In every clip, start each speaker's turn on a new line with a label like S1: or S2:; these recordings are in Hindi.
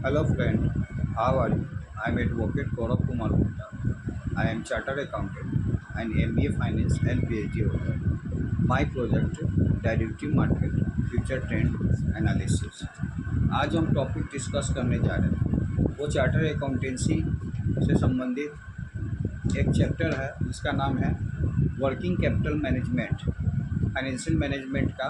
S1: Hello friend, how are you? I am Advocate Gaurav Kumar Gupta. I am Chartered Accountant and MBA Finance and PhD holder. My project Directive Market Future Trend Analysis. आज हम टॉपिक डिस्कस करने जा रहे हैं वो चार्टर अकाउंटेंसी से संबंधित एक चैप्टर है जिसका नाम है working capital management. Financial management का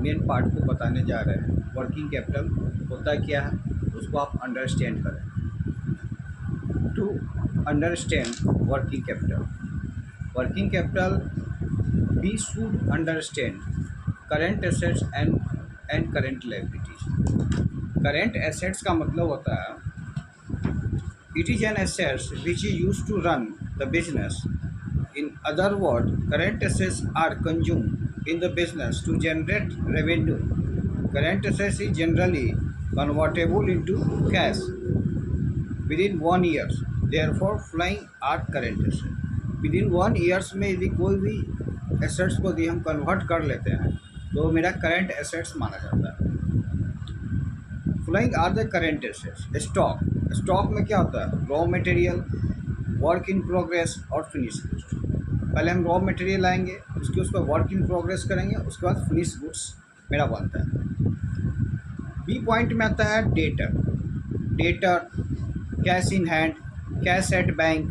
S1: मेन पार्ट को बताने जा रहे हैं। वर्किंग कैपिटल होता क्या है उसको आप अंडरस्टैंड करें। To understand working capital we should understand current assets and current liabilities. Current assets का मतलब होता है it is an assets which is used to run the business. In other words, current assets are consumed in the business to generate revenue. Current assets is generally convertible into cash within 1 year. Therefore, flying are current assets. Within 1 years में यदि कोई भी assets को यदि हम convert कर लेते हैं तो मेरा current assets माना जाता है। Following are the current assets. Stock में क्या होता है? Raw material, work in progress और फिनिश गुड्स। पहले हम रॉ मटेरियल लाएंगे, उसको वर्क इन प्रोग्रेस करेंगे, उसके बाद फिनिश गुड्स मेरा बनता है। बी पॉइंट में आता है debtor, cash in hand, cash at bank,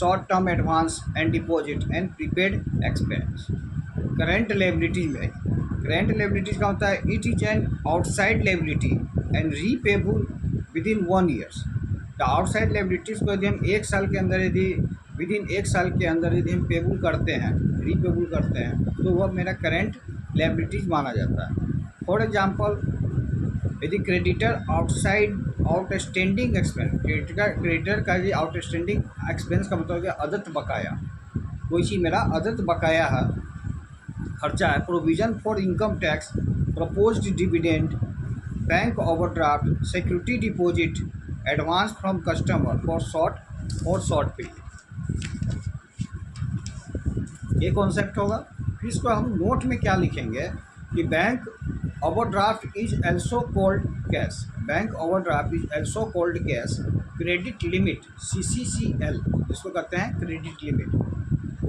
S1: short term advance and deposit and prepaid expense. Current liabilities का होता है it is an outside liability and repayable with in 1 years. The outside liabilities को यदि हम विदिन एक साल के अंदर यदि हम रीपेबल करते हैं तो वह मेरा करेंट लायबिलिटीज माना जाता है। फॉर एग्जांपल, यदि आउटस्टैंडिंग एक्सपेंस, क्रेडिटर का यदि आउटस्टैंडिंग एक्सपेंस का मतलब है अदत बकाया, कोई चीज़ मेरा अदत बकाया है, खर्चा है, provision for income tax, proposed dividend, bank overdraft, security deposit, advance from customer for short period. ये कॉन्सेप्ट होगा। फिर इसको हम नोट में क्या लिखेंगे कि bank overdraft is also called cash. Bank overdraft is also called cash. Credit limit CCCL जिसको कहते हैं क्रेडिट लिमिट।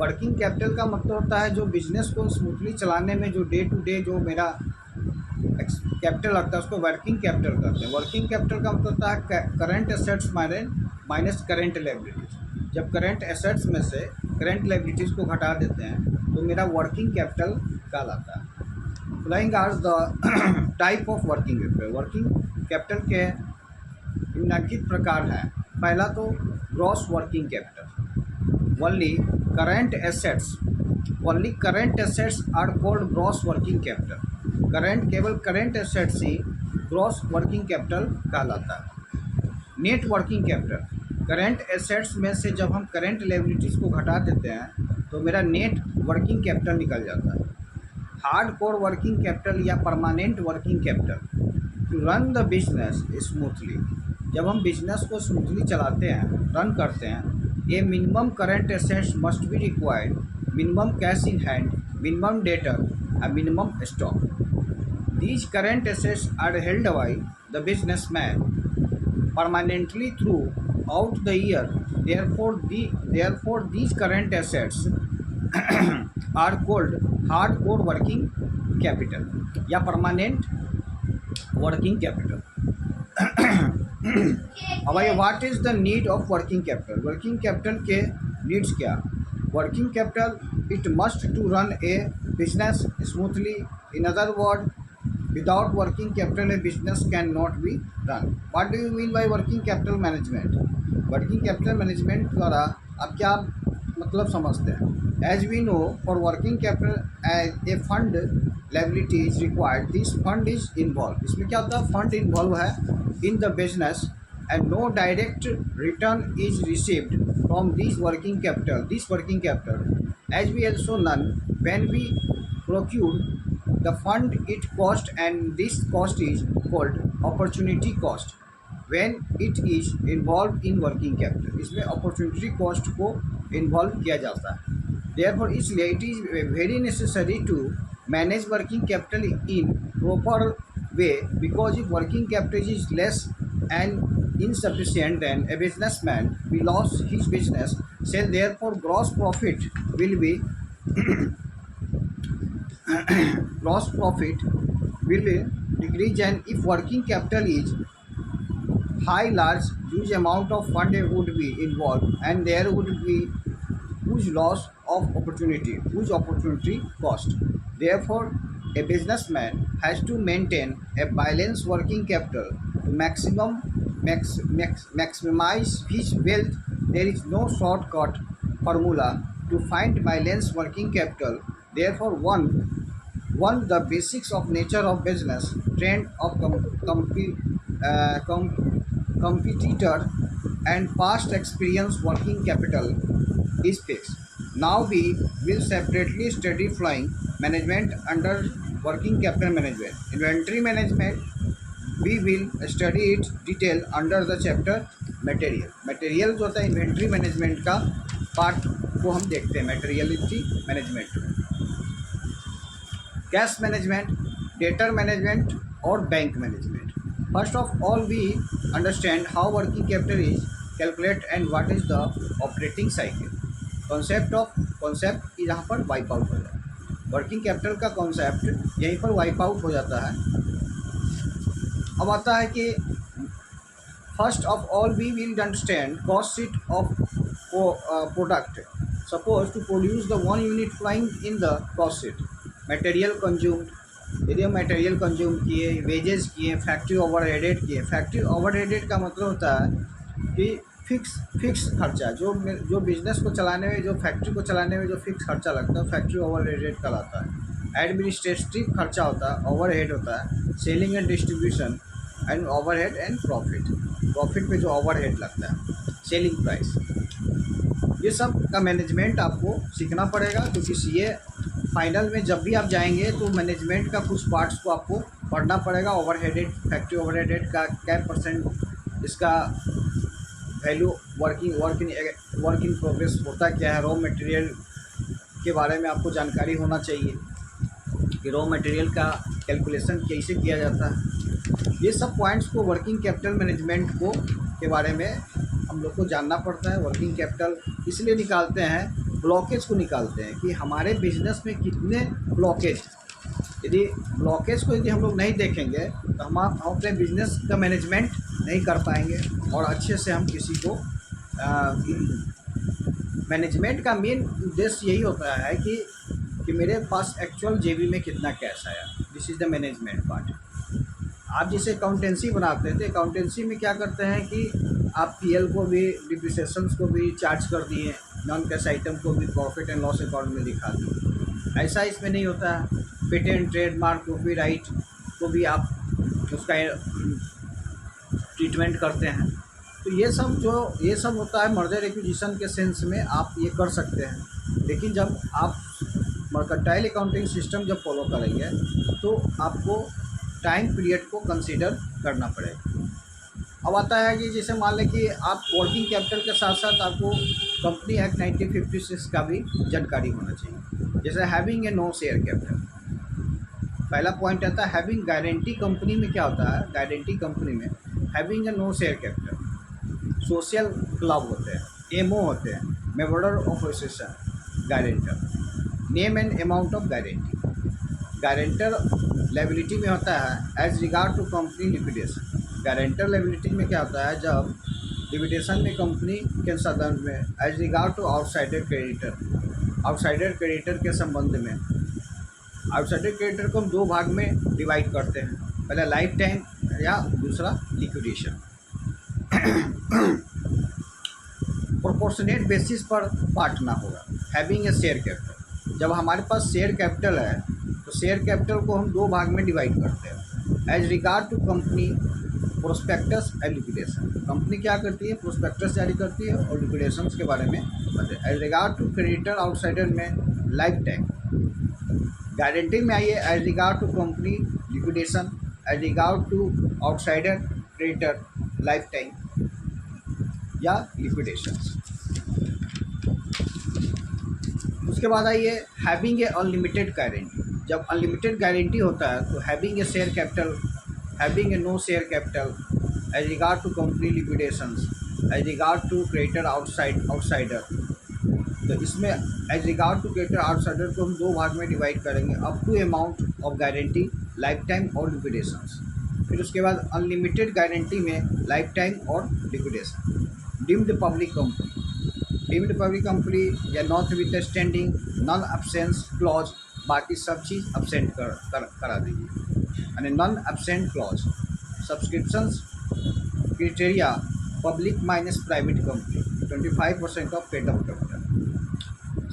S1: वर्किंग कैपिटल का मतलब होता है जो बिजनेस को स्मूथली चलाने में जो डे टू डे जो मेरा कैपिटल लगता है उसको वर्किंग कैपिटल करते हैं। वर्किंग कैपिटल का मतलब होता है current assets minus current liabilities. जब करंट एसेट्स में से करंट लायबिलिटीज को घटा देते हैं तो मेरा वर्किंग कैपिटल कहलाता है। Following are the type of working capital. Working capital के निम्नलिखित प्रकार हैं। पहला तो gross working capital. Only current assets are called gross working capital. केवल करंट एसेट्स ही ग्रॉस वर्किंग कैपिटल कहलाता है। Net working capital, current assets में से जब हम करंट लायबिलिटीज़ को घटा देते हैं तो मेरा नेट वर्किंग कैपिटल निकल जाता है। हार्ड कोर वर्किंग कैपिटल या permanent working capital, to run the business smoothly. जब हम बिजनेस को स्मूथली चलाते हैं, रन करते हैं, ये minimum current assets must be required, minimum cash in hand, minimum debtor and minimum stock. These current assets are held by the businessman permanently throughout the year. Therefore, these current assets are called hardcore working capital या permanent working capital. अब आइए, what is the need of working capital? Working capital के needs क्या? Working capital, it must to run a business smoothly. In other words, without working capital a business cannot be run. What do you mean by working capital management? Working capital management द्वारा आप क्या मतलब समझते हैं? As we know, for working capital a fund liability is required. This fund is involved. इसमें क्या होता है? Fund involved है in the business and no direct return is received from this working capital. As we also learn, when we procure the fund, it cost, and this cost is called opportunity cost when it is involved in working capital. इसमें opportunity cost को involve किया जाता है। Therefore, इसलिए it is very necessary to manage working capital in proper way, because if working capital is less, and insufficient, then a businessman will lose his business. So therefore, gross profit will be gross profit will decrease, and if working capital is high, large, huge amount of fund would be involved, and there would be huge loss of opportunity, huge opportunity cost. Therefore, a businessman has to maintain a balanced working capital to maximize his wealth. There is no shortcut formula to find balanced working capital. Therefore, one the basics of nature of business trend of competitor and past experience working capital is fixed. Now we will separately study flying management under working capital management. Inventory management we will study it detail under the chapter material. Material जो होता है इन्वेंट्री मैनेजमेंट का पार्ट को हम देखते हैं मटेरियलिटी मैनेजमेंट में. कैश मैनेजमेंट, डेटर मैनेजमेंट और bank management. First of all we understand how working capital is calculate and what is the operating cycle. Concept यहाँ पर वाइप आउट हो जाता है. वर्किंग कैपिटल का कॉन्सेप्ट यहीं पर वाइप आउट हो जाता है. अब आता है कि first of all we will understand cost sheet of product. Suppose to produce the 1 unit following in the cost sheet. Material consumed, यदि हम मटेरियल कंज्यूम किए, वेजेस किए, फैक्ट्री ओवरहेडेड किए. फैक्ट्री ओवरहेडेड का मतलब होता है कि फिक्स खर्चा जो बिजनेस को चलाने में, जो फैक्ट्री को चलाने में जो फिक्स खर्चा लगता है फैक्ट्री ओवरहेडेड कहलाता है. एडमिनिस्ट्रेटिव खर्चा होता है, ओवरहेड होता है. Selling and distribution and overhead and profit पे जो ओवरहेड लगता है, सेलिंग प्राइस. ये सब का मैनेजमेंट आपको सीखना पड़ेगा, क्योंकि सीए फाइनल में जब भी आप जाएंगे तो मैनेजमेंट का कुछ पार्ट्स को आपको पढ़ना पड़ेगा. ओवरहेडेड, फैक्ट्री ओवरहेडेड का क्या परसेंट, इसका वैल्यू, वर्क इन प्रोग्रेस होता क्या है, रॉ मटेरियल के बारे में आपको जानकारी होना चाहिए कि रॉ मटेरियल का कैलकुलेशन कैसे किया जाता है. ये सब पॉइंट्स को वर्किंग कैपिटल मैनेजमेंट को के बारे में हम लोग को जानना पड़ता है. वर्किंग कैपिटल इसलिए निकालते हैं, ब्लॉकेज को निकालते हैं कि हमारे बिजनेस में कितने ब्लॉकेज. यदि ब्लॉकेज को यदि हम लोग नहीं देखेंगे तो हम अपने बिजनेस का मैनेजमेंट नहीं कर पाएंगे और अच्छे से हम किसी को मैनेजमेंट का मेन उद्देश्य यही होता है कि मेरे पास एक्चुअल जेबी में कितना कैश आया. This is the management part. आप जिसे अकाउंटेंसी बनाते थे, अकाउंटेंसी में क्या करते हैं कि आप पीएल को भी, डिप्रिसिएशंस को भी चार्ज कर दिए, नॉन कैश आइटम को भी प्रॉफिट एंड लॉस अकाउंट में दिखा दिए. ऐसा इसमें नहीं होता है. पेटेंट, ट्रेडमार्क, कॉपीराइट को भी आप उसका ट्रीटमेंट करते हैं. तो ये सब होता है मर्जर एक्विजिशन के सेंस में आप ये कर सकते हैं. लेकिन जब आप मर्केंटाइल अकाउंटिंग सिस्टम जब फॉलो करेंगे तो आपको टाइम पीरियड को कंसीडर करना पड़ेगा. अब आता है कि जैसे मान लें कि आप वर्किंग कैपिटल के साथ साथ आपको कंपनी एक्ट 1956 का भी जानकारी होना चाहिए. जैसे having a no share capital, पहला पॉइंट आता है हैविंग. गारंटी कंपनी में क्या होता है, गारंटी कंपनी में having a no share capital. Social club होते हैं, एमओ होते हैं, member of association, guarantor, name and amount of guarantee. Guarantor liability में होता है as regard to company liquidation. Guarantor liability में क्या होता है, जब लिक्विडेशन में कंपनी के संदर्भ में as regard to outsider creditor, outsider creditor के संबंध में. आउटसाइडर क्रेडिटर को हम दो भाग में डिवाइड करते हैं, पहला लाइफ टाइम या दूसरा लिक्विडेशन. प्रोपोर्शनेट बेसिस पर बांटना होगा. हैविंग ए शेयर कैपिटल, जब हमारे पास शेयर कैपिटल है तो शेयर कैपिटल को हम दो भाग में डिवाइड करते हैं. As regard to company, prospectus and liquidation. Company क्या करती है, प्रोस्पेक्टस जारी करती है और लिक्विडेशन के बारे में बताते हैं. As regard to creditor outsider में लाइफ टाइम. गारंटी में आइए as regard to company liquidation, as regard to outsider creditor life time या लिक्विडेशन. उसके बाद आइए हैविंग ए अनलिमिटेड गारंटी. जब अनलिमिटेड गारंटी होता है तो having a share capital, having a no share capital, as regard to company liquidations, as regard to creditor outsider. तो इसमें as regard to creditor outsider को हम दो भाग में डिवाइड करेंगे, up to amount of guarantee, life time और लिक्विडेशंस। फिर उसके बाद अनलिमिटेड गारंटी में लाइफ टाइम और liquidation. Deemed public company, deemed public company या notwithstanding, non absence clause, बाकी सब चीज़ एब्सेंट करा दीजिए, यानी non absent clause. Subscriptions criteria, public minus private company, 25% of paid up capital.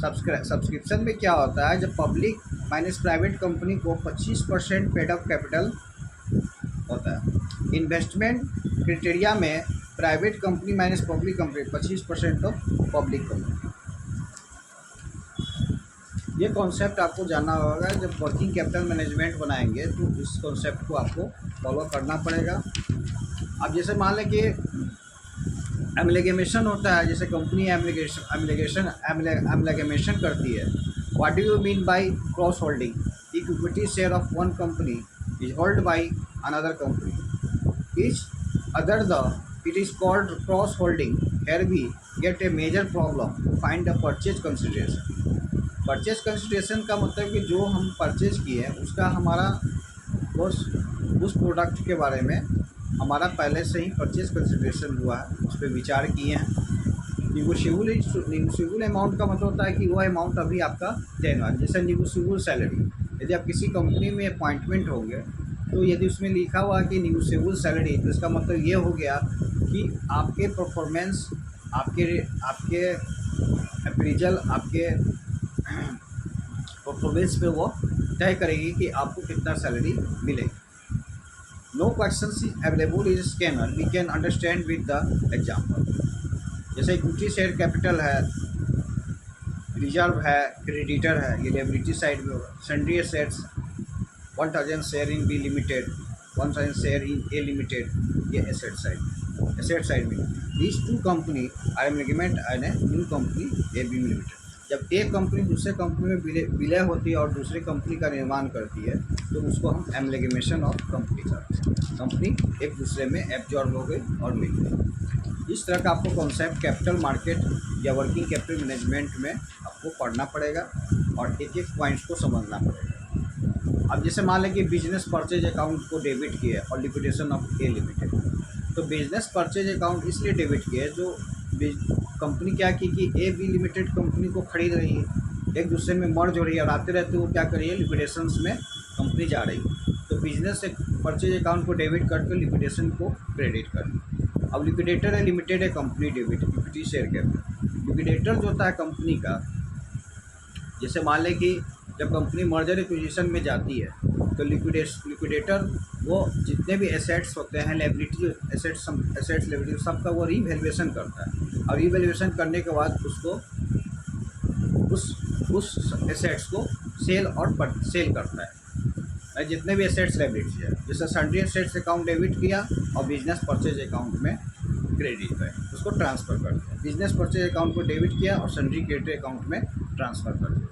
S1: Subscription में क्या होता है, जब पब्लिक माइनस प्राइवेट कंपनी को 25% पेड अप कैपिटल होता है। इन्वेस्टमेंट क्राइटेरिया में private company minus public company, 25% of public company. ये कॉन्सेप्ट आपको जानना होगा। जब वर्किंग कैपिटल मैनेजमेंट बनाएंगे तो इस कॉन्सेप्ट को आपको फॉलो करना पड़ेगा। अब जैसे मान लें कि एमलेगेमेशन होता है, जैसे कंपनी एमलेगेमेशन करती है। What do you mean by cross holding? Equity share of one company is hold by another company each other the it is called cross holding. Here we get a major problem to find the purchase consideration. Purchase consideration का मतलब कि जो हम परचेज किए हैं उसका हमारा उस प्रोडक्ट के बारे में हमारा पहले से ही परचेज कंसिडरेशन हुआ है, उस पर विचार किए हैं। निगोशिएबल अमाउंट का मतलब होता है कि वह अमाउंट अभी आपका तय हुआ है। जैसे निगोशिएबल सैलरी, यदि आप किसी कंपनी में अपॉइंटमेंट होंगे तो यदि उसमें लिखा हुआ कि निगोशिएबल सैलरी, तो इसका मतलब ये हो गया कि आपके परफॉर्मेंस, आपके अप्रीजल, आपके परफॉर्मेंस पे वो तय करेगी कि आपको कितना सैलरी मिलेगी। No question is available is scanner, we can understand with the example. जैसे इक्विटी शेयर कैपिटल है, रिजर्व है, क्रेडिटर है, ये लायबिलिटी साइड में होगा। Sundry assets, 1000 share in B limited, 1000 share in A limited, ये एसेट साइड में। These two company are amalgamate and a new company A B limited. जब एक कंपनी दूसरे कंपनी में विलय होती है और दूसरी कंपनी का निर्माण करती है तो उसको हम एमलगमेशन ऑफ कंपनी करते हैं। कंपनी एक दूसरे में एब्जॉर्ब हो गई और मिल गई। इस तरह का आपको कॉन्सेप्ट कैपिटल मार्केट या वर्किंग कैपिटल मैनेजमेंट में आपको पढ़ना पड़ेगा और एक एक पॉइंट्स को समझना पड़ेगा। अब जैसे मान लें कि बिजनेस परचेज अकाउंट को डेबिट किया और लिक्विडेशन ऑफ ए लिमिटेड, तो बिजनेस परचेज अकाउंट इसलिए डेबिट किया है, जो कंपनी क्या की कि ए बी लिमिटेड कंपनी को खरीद रही है, एक दूसरे में मर्ज हो रही है और आते रहते वो क्या कर रही है, लिक्विडेशंस में कंपनी जा रही है। तो बिजनेस से परचेज अकाउंट को डेबिट करके लिक्विडेशन को क्रेडिट कर। अब लिक्विडेटर है, लिमिटेड है, company debit, equity share capital. Liquidator जो होता है कंपनी का, जैसे मान लें कि जब कंपनी मर्जर एक्विजिशन में जाती है तो लिक्विडेटर वो जितने भी एसेट्स होते हैं, लायबिलिटी एसेट्स लायबिलिटी सबका वो रीवैल्यूएशन करता है और रीवैल्यूएशन करने के बाद उसको उस एसेट्स को सेल करता है, जितने भी एसेट्स लायबिलिटी है। जैसे सन्ड्री एसेट्स अकाउंट डेबिट किया और बिजनेस परचेज अकाउंट में क्रेडिट है, उसको ट्रांसफ़र कर दिया। बिजनेस परचेज अकाउंट को डेबिट किया और सन्ड्री क्रेडिट अकाउंट में ट्रांसफ़र कर दिया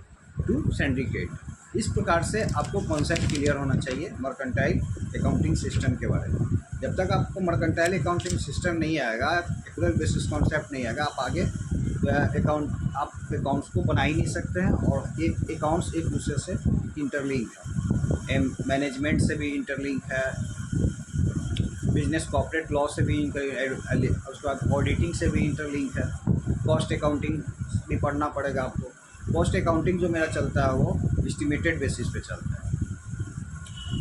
S1: टू सिंडिकेट। इस प्रकार से आपको कॉन्सेप्ट क्लियर होना चाहिए मर्केंटाइल अकाउंटिंग सिस्टम के बारे में। जब तक आपको मर्केंटाइल अकाउंटिंग सिस्टम नहीं आएगा, एक्चुअल बेसिस कॉन्सेप्ट नहीं आएगा, आप आगे अकाउंट्स को बना ही नहीं सकते हैं। और एक अकाउंट्स एक दूसरे से इंटरलिंक है, मैनेजमेंट से भी इंटरलिंक है, बिजनेस कॉर्पोरेट लॉ से भी उसके बाद ऑडिटिंग से भी इंटरलिंक है। कॉस्ट अकाउंटिंग भी पढ़ना पड़ेगा आपको। कॉस्ट अकाउंटिंग जो मेरा चलता है वो एस्टिमेटेड बेसिस पे चलता है,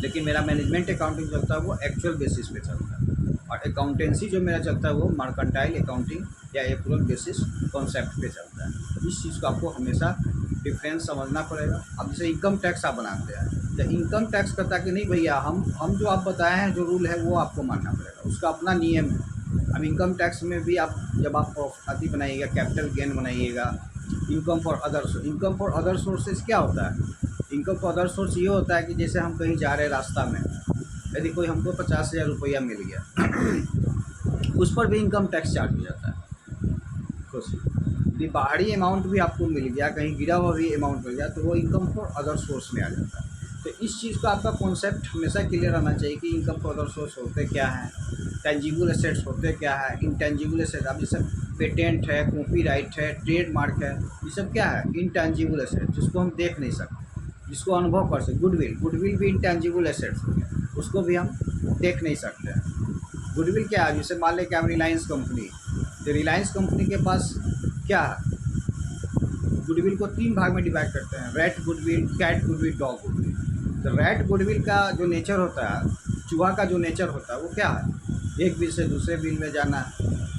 S1: लेकिन मेरा मैनेजमेंट अकाउंटिंग चलता है वो एक्चुअल बेसिस पे चलता है। और अकाउंटेंसी जो मेरा चलता है वो मर्केंटाइल अकाउंटिंग या एक्चुअल बेसिस कॉन्सेप्ट पे चलता है। इस चीज़ को आपको हमेशा डिफरेंस समझना पड़ेगा। अब जैसे इनकम टैक्स आप बनाते हैं तो इनकम टैक्स कहता है कि नहीं भैया, हम जो आप बताए हैं जो रूल है वो आपको मानना पड़ेगा, उसका अपना नियम है। अब इनकम टैक्स में भी आप जब आप प्रॉफिट बनाइएगा, कैपिटल गेन बनाइएगा, इनकम फॉर अदर सोर्सेज क्या होता है? इनकम फॉर अदर सोर्स ये होता है कि जैसे हम कहीं जा रहे हैं रास्ता में, यदि कोई हमको 50,000 रुपया मिल गया उस पर भी इनकम टैक्स चार्ज हो जाता है। यदि बाहरी अमाउंट भी आपको मिल गया, कहीं गिरा हुआ भी अमाउंट मिल गया, तो वो इनकम फॉर अदर सोर्स में आ जाता है। तो इस चीज़ का आपका कॉन्सेप्ट हमेशा क्लियर रहना चाहिए कि इनकम फॉर द सोर्स होते क्या हैं, टेंजिबल एसेट्स होते क्या है, इंटेंजिबल एसेट अब जैसे पेटेंट है, कॉपीराइट है, ट्रेडमार्क है, ये सब क्या है इंटेंजिबल एसेट जिसको हम देख नहीं सकते, जिसको अनुभव कर सकते। गुडविल, गुडविल भी इंटेंजिबल एसेट्स हो गया, उसको भी हम देख नहीं सकते हैं। गुडविल क्या है, जैसे मान लें कि हम रिलायंस कंपनी, तो रिलायंस कंपनी के पास क्या है, गुडविल को 3 भाग में डिवाइड करते हैं, rat goodwill, cat goodwill, dog goodwill. तो रैट गुडविल का जो नेचर होता है, चूहा का जो नेचर होता है वो क्या है, एक बिल से दूसरे बिल में जाना,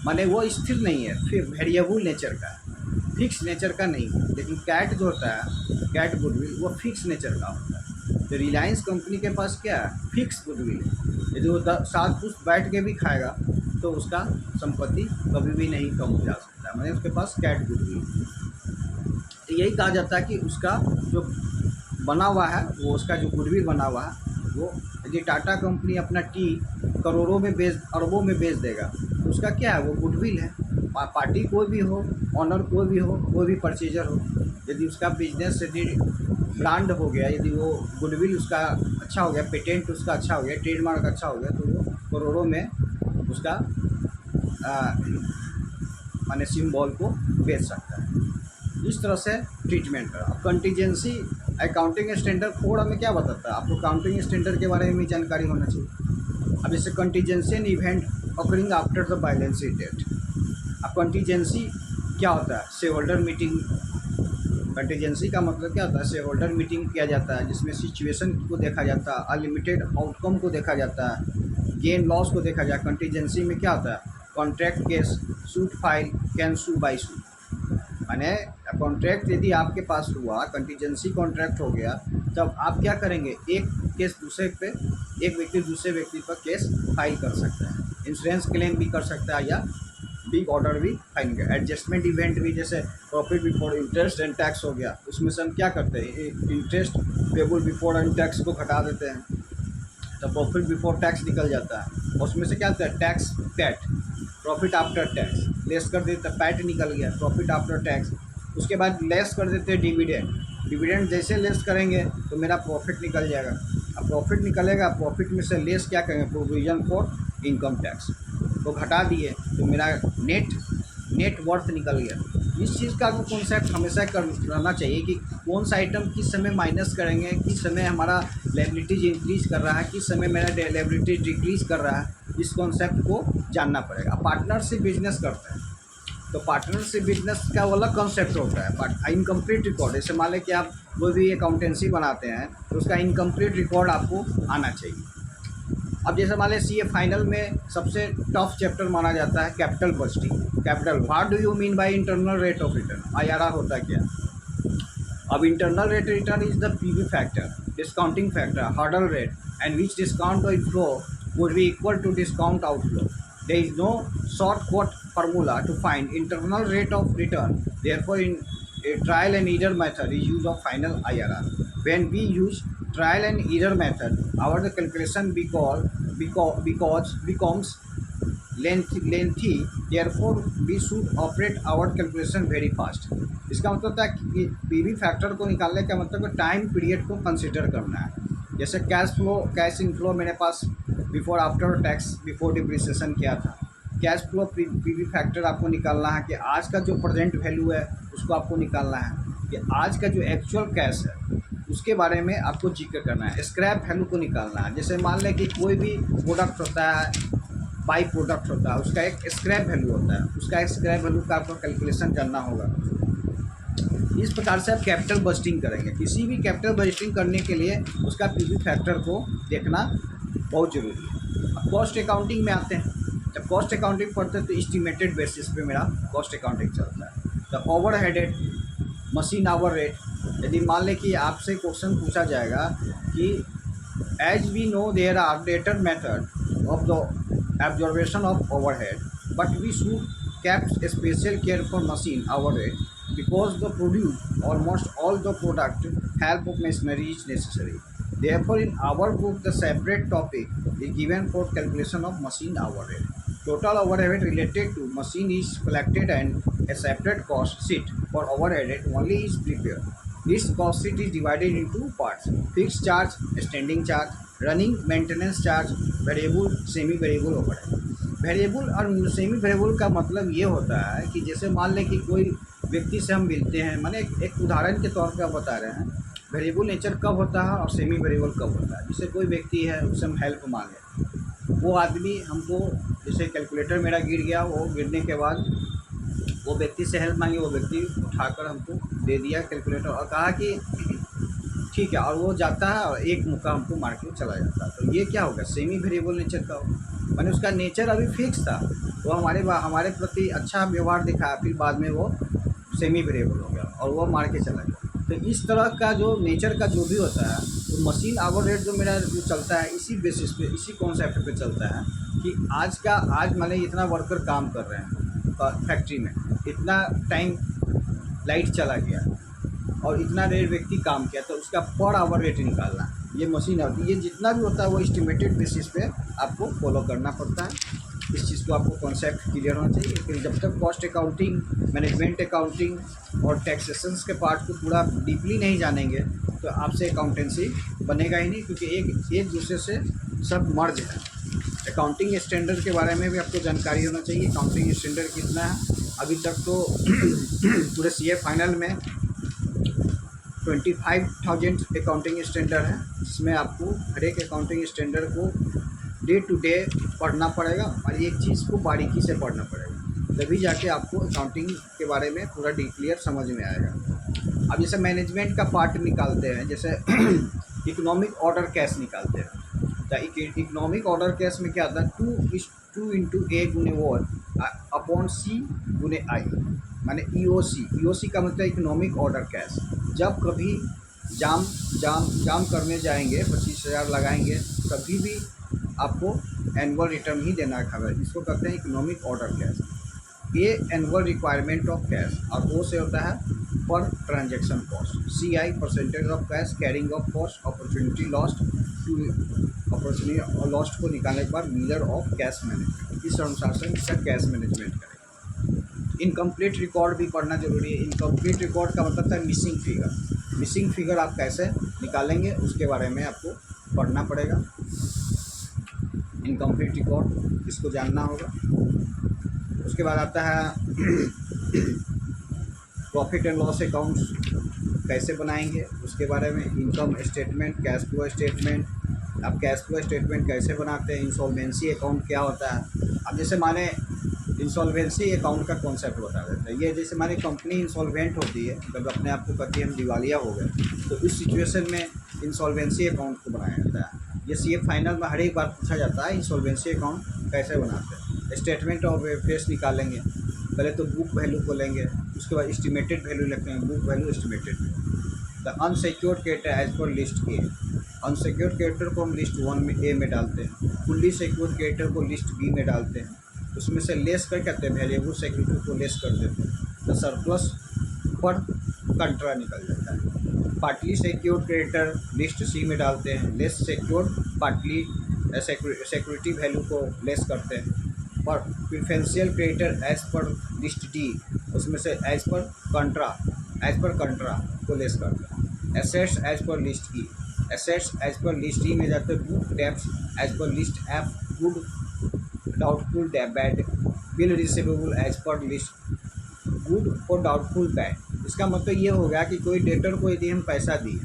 S1: माने वो स्थिर नहीं है, फिर वेरिएबल नेचर का है, फिक्स नेचर का नहीं। लेकिन कैट जो होता है, कैट गुडविल, वो फिक्स नेचर का होता है। तो रिलायंस कंपनी के पास क्या है, फिक्स गुडविल है। यदि वो 7 पुष्ट बैठ के भी खाएगा तो उसका संपत्ति कभी भी नहीं कम हो जा सकता, माने उसके पास कैट गुडविल। तो यही कहा जाता है कि उसका जो बना हुआ है, वो उसका जो गुडविल बना हुआ है, वो यदि टाटा कंपनी अपना टी करोड़ों में बेच, अरबों में बेच देगा तो उसका क्या है, वो गुडविल है। पार्टी कोई भी हो, ऑनर कोई भी हो, कोई भी परचेजर हो, यदि उसका बिजनेस यदि ब्रांड हो गया, यदि वो गुडविल उसका अच्छा हो गया, पेटेंट उसका अच्छा हो गया, ट्रेडमार्क अच्छा हो गया, तो वो करोड़ों में उसका माने सिंबल को बेच सकता है। इस तरह से ट्रीटमेंट है। अब कंटीजेंसी अकाउंटिंग स्टैंडर्ड कोड हमें क्या बताता है, आपको अकाउंटिंग स्टैंडर्ड के बारे में भी जानकारी होना चाहिए। अब जैसे contingency an event occurring after the balance sheet date. अब कंटीजेंसी क्या होता है, शेयर होल्डर मीटिंग। कंटीजेंसी का मतलब क्या होता है, शेयर होल्डर मीटिंग किया जाता है जिसमें सिचुएशन को देखा जाता है, अनलिमिटेड आउटकम को देखा जाता है, गेन लॉस को देखा जाए। कंटीजेंसी में क्या होता है, contract case, suit file, can sue by suit. माने कॉन्ट्रैक्ट यदि आपके पास हुआ, कंटीजेंसी कॉन्ट्रैक्ट हो गया, तब आप क्या करेंगे, एक केस दूसरे पे, एक व्यक्ति दूसरे व्यक्ति पर केस फाइल कर सकता है, इंश्योरेंस क्लेम भी कर सकता है या बिग ऑर्डर भी फाइल कर। एडजस्टमेंट इवेंट भी, जैसे profit before interest and tax हो गया, उसमें से हम क्या करते हैं, interest payable before and tax को घटा देते हैं, तो प्रॉफिट बिफोर टैक्स निकल जाता है। और उसमें से क्या होता है, tax PAT, profit after tax less कर देते, पैट निकल गया, प्रॉफिट आफ्टर टैक्स। उसके बाद लेस कर देते हैं डिविडेंड, डिविडेंड जैसे लेस करेंगे तो मेरा प्रॉफिट निकल जाएगा। अब प्रॉफिट निकलेगा, प्रॉफिट में से लेस क्या करेंगे, प्रोविजन फॉर इनकम टैक्स, तो घटा दिए तो मेरा नेट वर्थ निकल गया। इस चीज़ का आपको कॉन्सेप्ट हमेशा कर रहना चाहिए कि कौन सा आइटम किस समय माइनस करेंगे, किस समय हमारा लायबिलिटीज इंक्रीज कर रहा है, किस समय मेरा लायबिलिटीज डिक्रीज कर रहा है। इस कॉन्सेप्ट को जानना पड़ेगा। पार्टनरशिप बिजनेस करते हैं तो पार्टनरशिप बिजनेस का वो अलग कॉन्सेप्ट होता है, इनकम्प्लीट रिकॉर्ड। जैसे मान लें कि आप कोई भी अकाउंटेंसी बनाते हैं तो उसका इनकम्प्लीट रिकॉर्ड आपको आना चाहिए। अब जैसे मान लें सीए फाइनल में सबसे टफ चैप्टर माना जाता है capital budgeting. Capital, what do you mean by internal rate of return, IRR होता है क्या। अब internal rate of return is the PV factor, discounting factor, hurdle rate and which discount inflow would be equal to discount outflow. There is no shortcut formula to find internal rate of return. Therefore, in a trial and error method is use of final IRR. When we use trial and error method, our calculation becomes lengthy. Therefore, we should operate our calculation very fast. इसका मतलब है कि पीवी फैक्टर को निकालने का मतलब टाइम पीरियड को कंसिडर करना है। जैसे कैश फ्लो, कैश इनफ्लो मेरे पास before after tax before depreciation क्या था। कैश फ्लो पीवी फैक्टर आपको निकालना है कि आज का जो प्रेजेंट वैल्यू है उसको आपको निकालना है, कि आज का जो एक्चुअल कैश है उसके बारे में आपको जिक्र करना है। स्क्रैप वैल्यू को निकालना है। जैसे मान लें कि कोई भी प्रोडक्ट होता है, बाई प्रोडक्ट होता है, उसका एक स्क्रैप वैल्यू होता है, उसका एक स्क्रैप वैल्यू का आपको कैलकुलेशन करना होगा। इस प्रकार से आप कैपिटल बजटिंग करेंगे। किसी भी कैपिटल बजटिंग करने के लिए उसका पीवी फैक्टर को देखना बहुत ज़रूरी है। अब कॉस्ट अकाउंटिंग में आते हैं। जब कॉस्ट अकाउंटिंग पढ़ते हैं तो एस्टिमेटेड बेसिस पे मेरा कॉस्ट अकाउंटिंग चलता है। The over headed machine hour rate. यदि मान लें कि आपसे क्वेश्चन पूछा जाएगा कि as we know there are better method of the absorption of overhead but we should kept special care for machine hour rate because the produce almost all the product help of machinery is necessary. Therefore, in our book, the separate topic is given for calculation of machine hour rate. Total overhead related to machine is collected and a separate cost sheet for overhead only is prepared. Its cost sheet is divided into parts: fixed charge, standing charge, running maintenance charge, variable, semi variable, overhead. Variable और सेमी वेरिएबल का मतलब ये होता है कि जैसे मान लें कि कोई व्यक्ति से हम मिलते हैं, माने एक उदाहरण के तौर पे आप बता रहे हैं वेरिएबल नेचर कब होता है और सेमी वेरिएबल कब होता है। जैसे कोई व्यक्ति है, उससे हम हेल्प मांगे, वो आदमी हमको, जैसे कैलकुलेटर मेरा गिर गया, वो गिरने के बाद वो व्यक्ति से हेल्प मांगी, वो व्यक्ति उठाकर हमको दे दिया कैलकुलेटर और कहा कि ठीक है, और वो जाता है और एक मुक्का हमको मार के चला जाता है। तो ये क्या होगा, सेमी वेरिएबल नेचर का होगा। मैंने उसका नेचर अभी फिक्स था, वो हमारे प्रति अच्छा व्यवहार दिखाया, फिर बाद में वो सेमी वेरिएबल हो गया और वो मार के चला गया। तो इस तरह का जो नेचर का जो भी होता है, तो मशीन आवर रेट जो मेरा जो चलता है, इसी बेसिस पे, इसी कॉन्सेप्ट पे चलता है कि आज मान लीजिए इतना वर्कर काम कर रहे हैं फैक्ट्री में, इतना टाइम लाइट चला गया और इतना देर व्यक्ति काम किया, तो उसका पर आवर रेट निकालना, ये मशीन होती है। ये जितना भी होता है वो एस्टिमेटेड बेसिस पे आपको फॉलो करना पड़ता है। इस चीज़ को आपको कॉन्सेप्ट क्लियर होना चाहिए। फिर जब तक कॉस्ट अकाउंटिंग, मैनेजमेंट अकाउंटिंग और टैक्सेशंस के पार्ट को पूरा डीपली नहीं जानेंगे तो आपसे अकाउंटेंसी बनेगा ही नहीं, क्योंकि एक दूसरे से सब मर्ज है। अकाउंटिंग स्टैंडर्ड के बारे में भी आपको जानकारी होना चाहिए। अकाउंटिंग स्टैंडर्ड कितना है, अभी तक तो पूरे CA फाइनल में 25,000 अकाउंटिंग स्टैंडर्ड है, जिसमें आपको हर एक अकाउंटिंग स्टैंडर्ड को डे टू डे पढ़ना पड़ेगा और एक चीज़ को बारीकी से पढ़ना पड़ेगा, तभी जाके आपको अकाउंटिंग के बारे में पूरा क्लियर समझ में आएगा। अब जैसे मैनेजमेंट का पार्ट निकालते हैं, जैसे इकोनॉमिक ऑर्डर कैश निकालते हैं, तो इकोनॉमिक ऑर्डर कैश में क्या आता है, 2 इंटू A गुने वॉल अपॉन C गुने I, माने EOC का मतलब इकोनॉमिक ऑर्डर कैश। जब कभी जाम करने जाएंगे, 25,000 लगाएंगे, कभी भी आपको एनुअल रिटर्न ही देना है, इसको कहते हैं economic order cash. A annual requirement of cash, और वो से होता है पर transaction cost. CI percentage of cash carrying of cost, opportunity lost को निकालने के बाद मीजर ऑफ कैश मैनेजमेंट। इस अनुसार से इसका कैश मैनेजमेंट करेगा। इनकम्प्लीट रिकॉर्ड भी पढ़ना जरूरी है। इनकम्प्लीट रिकॉर्ड का मतलब है मिसिंग फिगर आप कैसे निकालेंगे, उसके बारे में आपको पढ़ना पड़ेगा। इनकम्प्लीट रिकॉर्ड इसको जानना होगा। उसके बाद आता है प्रॉफिट एंड लॉस अकाउंट्स कैसे बनाएंगे, उसके बारे में। Income statement, cash flow statement, अब कैश फ्लो स्टेटमेंट कैसे बनाते हैं। इंसॉल्वेंसी अकाउंट क्या होता है। अब जैसे माने इंसॉल्वेंसी अकाउंट का कॉन्सेप्ट बता देते हैं। ये जैसे हमारी कंपनी इंसॉल्वेंट होती है, जब अपने आप को कहती है हम दिवालिया हो गए, तो इस सिचुएशन में इंसॉल्वेंसी अकाउंट को बनाया जाता है। ये CA फाइनल में हर एक बार पूछा जाता है इंसॉल्वेंसी अकाउंट कैसे बनाते हैं। स्टेटमेंट ऑफ अफेयर्स निकालेंगे, पहले तो बुक वैल्यू को लेंगे, उसके बाद एस्टिमेटेड वैल्यू लिखते हैं, book value estimated value. The unsecured creditor as per list A, unsecured creditor को हम लिस्ट 1 में A में डालते हैं, फुल्ली सिक्योर्ड क्रेडिटर को लिस्ट B में डालते हैं, उसमें से लेस कर कहते हैं वैल्यूएबल सिक्योरिटी को लेस कर देते हैं, तो सरप्लस पर कंट्रा निकल जाता है। Partly secured creditor list C में डालते हैं, less secured partly security value को लेस करते हैं। पर preferential creditor as per list D, उसमें से एज पर कंट्रा को लेस करते हैं। Assets as per list E, assets as per list E में जाते हैं। Good debts as per list F, good doubtful bad, bill receivable as per list good और डाउटफुल बैड। इसका मतलब ये हो गया कि कोई डेटर को यदि हम पैसा दिए,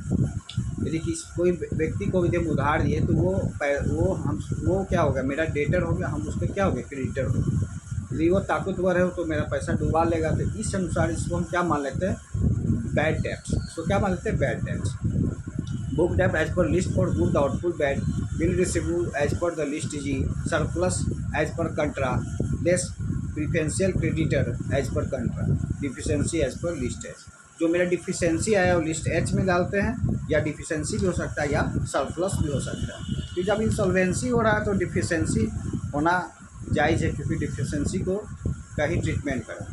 S1: यदि कोई व्यक्ति को यदि हम उधार दिए, तो वो क्या होगा, मेरा डेटर हो गया, हम उसके क्या हो गए, क्रेडिटर हो गए। यदि वो ताकतवर है तो मेरा पैसा डुबा लेगा, तो इस अनुसार इसको हम क्या मान लेते हैं, बैड डेब्ट्स। इसको क्या मान लेते हैं, बैड डेब्ट्स। बुक डेब्ट as per list for good doubtful bad, bill receivable as per the list G, surplus as per contra, less preferential creditor as per contra, deficiency as per list H। जो मेरा डिफिशेंसी आया वो लिस्ट H में डालते हैं, या डिफिशेंसी भी हो सकता है या सरप्लस भी हो सकता है। तो जब इंसॉल्वेंसी हो रहा है तो डिफिशेंसी होना जायज़ है, क्योंकि डिफिशेंसी को का ही ट्रीटमेंट करें।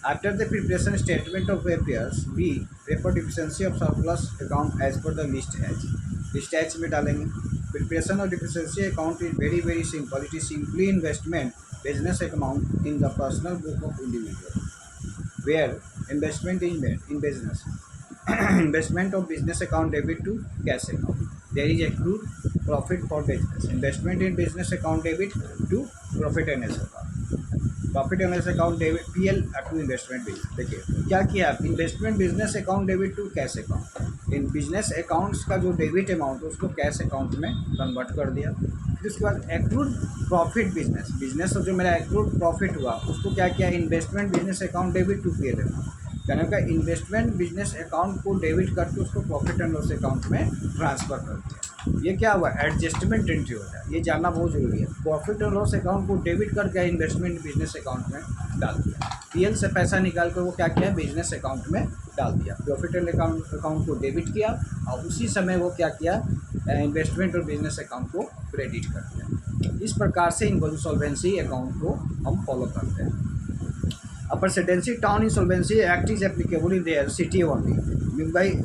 S1: After the preparation statement of affairs be refer deficiency of surplus account as per the list H में डालेंगे। Preparation of deficiency account is very simple. It is simply investment business account in the personal book of individual, where investment is made in business. investment of business account debit to cash account. There is accrued profit for business. Investment in business account debit to profit and loss account. Profit and loss account debit PL to investment business. देखिए क्या किया आप, investment business account debit to cash account. इन बिजनेस अकाउंट्स का जो डेबिट अमाउंट है उसको कैश अकाउंट में कन्वर्ट कर दिया। फिर उसके बाद एक्रूड प्रॉफिट बिजनेस जो मेरा एक्रूड प्रॉफिट हुआ उसको क्या किया, investment business account debit to PL account. कहने का इन्वेस्टमेंट बिजनेस अकाउंट को डेबिट करके उसको प्रॉफिट एंड लॉस अकाउंट में ट्रांसफ़र कर दिया। ये क्या हुआ, एडजस्टमेंट एंट्री होता है, ये जानना बहुत ज़रूरी है। प्रॉफिट एंड लॉस अकाउंट को डेबिट करके इन्वेस्टमेंट बिजनेस अकाउंट में डाल दिया। पीएल से पैसा निकाल कर वो क्या किया, बिजनेस अकाउंट में डाल दिया। प्रॉफिट एंड अकाउंट को डेबिट किया और उसी समय वो क्या किया, इन्वेस्टमेंट और बिजनेस अकाउंट को क्रेडिट कर दिया। इस प्रकार से इंसॉल्वेंसी अकाउंट को हम फॉलो करते हैं। A presidency town insolvency act is applicable in their city only.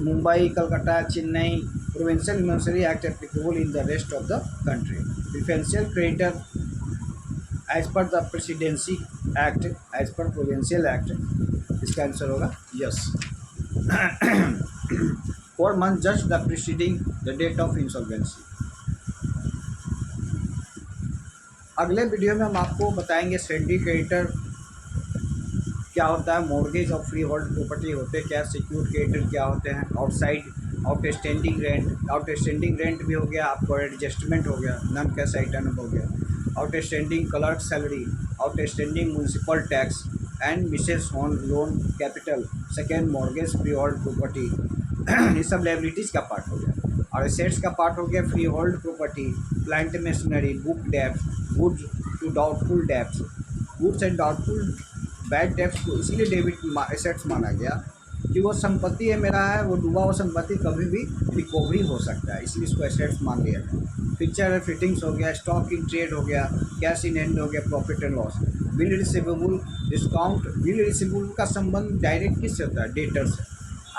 S1: Mumbai, Calcutta, Chennai, provincial insolvency act applicable in the rest of the country. Preferential creditor as per the presidency act, as per provincial act, इसका आंसर होगा yes. 4 months just the preceding the date of insolvency. अगले वीडियो में हम आपको बताएंगे सिंडिकेट क्रेडिटर क्या होता है, मॉर्गेज और फ्री होल्ड प्रॉपर्टी होते हैं क्या, सिक्योर्ड क्रेडिटर क्या होते हैं, आउटस्टैंडिंग रेंट भी हो गया, आपको एडजस्टमेंट हो गया, नॉन कैश आइटम हो गया, outstanding clerk salary, outstanding municipal tax and Mrs on loan capital, second mortgage free hold property, ये सब लायबिलिटीज़ का पार्ट हो गया। और एसेट्स का पार्ट हो गया free hold property, plant machinery, book debts, goods to doubtful debts. Goods and doubtful bad debts को इसीलिए डेबिट एसेट्स माना गया कि वो संपत्ति है मेरा है, वो डूबा हुआ संपत्ति कभी भी रिकवरी हो सकता है, इसलिए इसको एसेट्स मान लिया गया। फिक्चर फिटिंग्स हो गया, स्टॉक इन ट्रेड हो गया, कैश इन हैंड हो गया, profit and loss. Bill receivable discount, bill receivable का संबंध डायरेक्ट किससे होता है, डेटर से।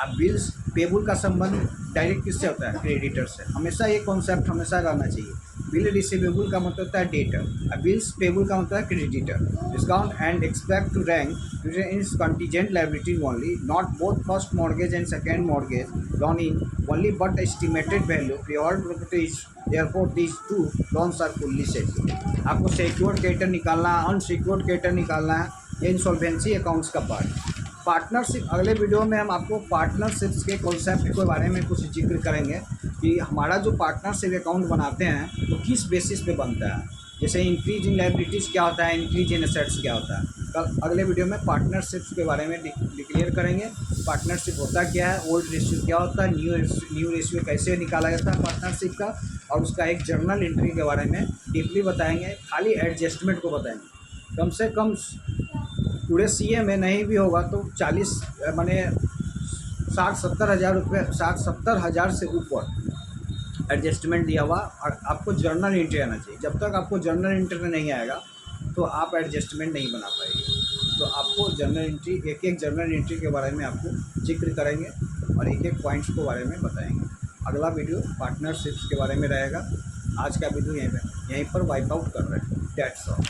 S1: अब बिल्स पेबल का संबंध डायरेक्ट किससे होता है, क्रेडिटर से। हमेशा ये कॉन्सेप्ट हमेशा रहना चाहिए। बिल रिसीवेबल का मतलब होता है डेटर, बिल्स पेबल का मतलब है creditor. Discount and expect to rank is contingent liability only, not both first mortgage and second mortgage loan in only but estimated value pure property is therefore these two loans are fully secured. आपको सिक्योर्ड क्रेडिटर निकालना है, अनसिक्योर्ड क्रेडिटर निकालना है, ये इंसॉल्वेंसी अकाउंट्स का पार्ट। पार्टनरशिप, अगले वीडियो में हम आपको पार्टनरशिप्स के कॉन्सेप्ट के बारे में कुछ जिक्र करेंगे कि हमारा जो पार्टनरशिप अकाउंट बनाते हैं तो किस बेसिस पे बनता है। जैसे इंक्रीज इन लायबिलिटीज़ क्या होता है, इंक्रीज इन एसेट्स क्या होता है। कल अगले वीडियो में पार्टनरशिप्स के बारे में डिक्लेयर करेंगे। पार्टनरशिप होता क्या है, ओल्ड रेशियो क्या होता है, न्यू रेशियो कैसे निकाला जाता है पार्टनरशिप का, और उसका एक जर्नल एंट्री के बारे में डीपली बताएंगे। खाली एडजस्टमेंट को बताएंगे। कम से कम पूरे सीए में नहीं भी होगा तो 40 माने 60-70 हज़ार रुपये, 60-70 हज़ार से ऊपर एडजस्टमेंट दिया हुआ। और आपको जर्नल एंट्री आना चाहिए। जब तक आपको जर्नल एंट्री नहीं आएगा तो आप एडजस्टमेंट नहीं बना पाएंगे। तो आपको जर्नल एंट्री, एक जर्नल एंट्री के बारे में आपको जिक्र करेंगे और एक पॉइंट्स के बारे में बताएंगे। अगला वीडियो पार्टनरशिप्स के बारे में रहेगा। आज का वीडियो यहीं पर वाइप आउट कर रहे हैं। That's all.